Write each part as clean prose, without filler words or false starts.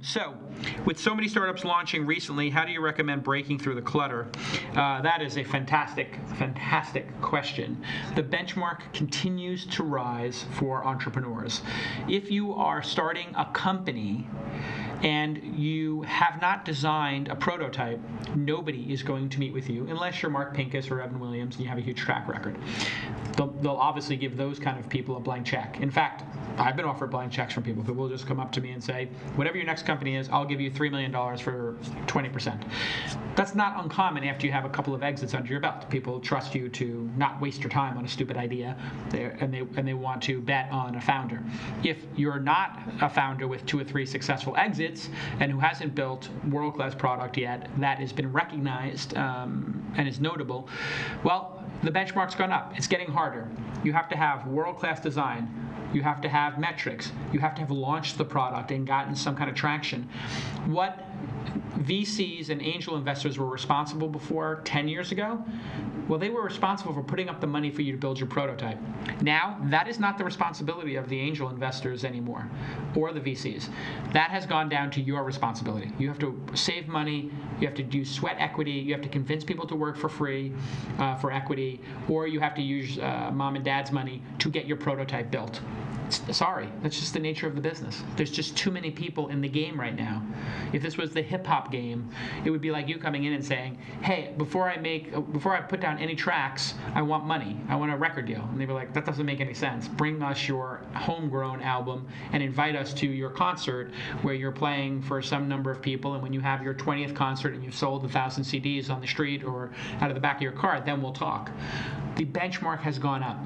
So, with so many startups launching recently, how do you recommend breaking through the clutter? That is a fantastic, fantastic question. The benchmark continues to rise for entrepreneurs. If you are starting a company and you have not designed a prototype, nobody is going to meet with you unless you're Mark Pincus or Evan Williams and you have a huge track record. They'll obviously give those kind of people a blank check. In fact, I've been offered blank checks from people who will just come up to me and say, whatever your next company is, I'll give you $3 million for 20%. That's not uncommon after you have a couple of exits under your belt. People trust you to not waste your time on a stupid idea, and they want to bet on a founder. If you're not a founder with 2 or 3 successful exits and who hasn't built world-class product yet that has been recognized and is notable, well, the benchmark's gone up. It's getting harder. You have to have world-class design. You have to have metrics. You have to have launched the product and gotten some kind of traction. What VCs and angel investors were responsible before 10 years ago, well, they were responsible for putting up the money for you to build your prototype. Now, that is not the responsibility of the angel investors anymore, or the VCs. That has gone down to your responsibility. You have to save money, you have to use sweat equity, you have to convince people to work for free for equity, or you have to use mom and dad's money to get your prototype built. Sorry, that's just the nature of the business. There's just too many people in the game right now. If this was the hip-hop game, it would be like you coming in and saying, hey, before I put down any tracks, I want money. I want a record deal. And they'd be like, that doesn't make any sense. Bring us your homegrown album and invite us to your concert where you're playing for some number of people, and when you have your 20th concert and you've sold 1,000 CDs on the street or out of the back of your car, then we'll talk. The benchmark has gone up.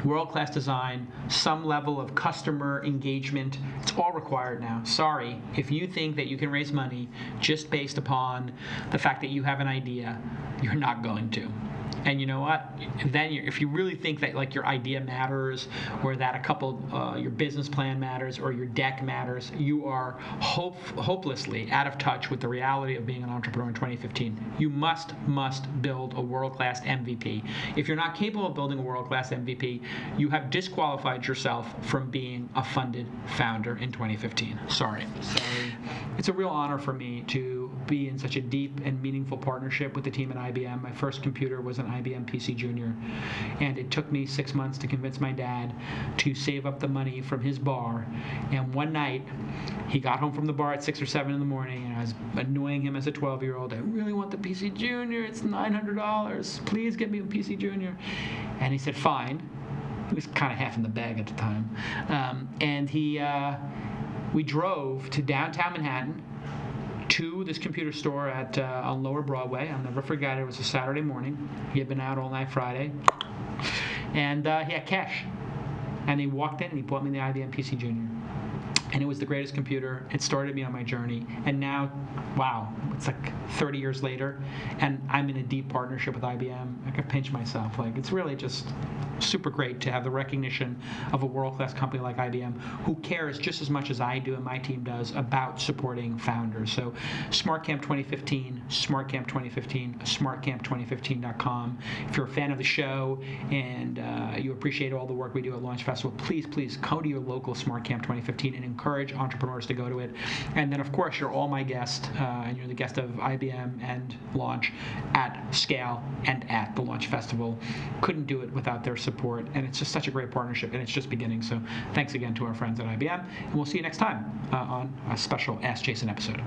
World-class design, some level of customer engagement, it's all required now. Sorry, if you think that you can raise money just based upon the fact that you have an idea, you're not going to. And you know what? Then if you really think that like your idea matters, or that your business plan matters, or your deck matters, you are hopelessly out of touch with the reality of being an entrepreneur in 2015. You must build a world-class MVP. If you're not capable of building a world-class MVP, you have disqualified yourself from being a funded founder in 2015. Sorry. It's a real honor for me to be in such a deep and meaningful partnership with the team at IBM. My first computer was an IBM PC Junior, and it took me 6 months to convince my dad to save up the money from his bar. And one night, he got home from the bar at 6 or 7 in the morning, and I was annoying him as a 12-year-old. I really want the PC Junior. It's $900. Please get me a PC Junior. And he said, fine. He was kind of half in the bag at the time. We drove to downtown Manhattan to this computer store on Lower Broadway. I'll never forget it. It was a Saturday morning. He had been out all night Friday. And he had cash. And he walked in and he bought me the IBM PC Junior. And it was the greatest computer. It started me on my journey. And now, wow, it's like 30 years later, and I'm in a deep partnership with IBM. I can pinch myself. Like, it's really just super great to have the recognition of a world-class company like IBM who cares just as much as I do and my team does about supporting founders. So SmartCamp 2015, SmartCamp 2015, SmartCamp2015.com. If you're a fan of the show and you appreciate all the work we do at Launch Festival, please go to your local SmartCamp 2015 and encourage entrepreneurs to go to it. And then, of course, you're all my guest, and you're the guest of IBM and Launch at Scale and at the Launch Festival. Couldn't do it without their support, and it's just such a great partnership, and it's just beginning. So thanks again to our friends at IBM, and we'll see you next time on a special Ask Jason episode.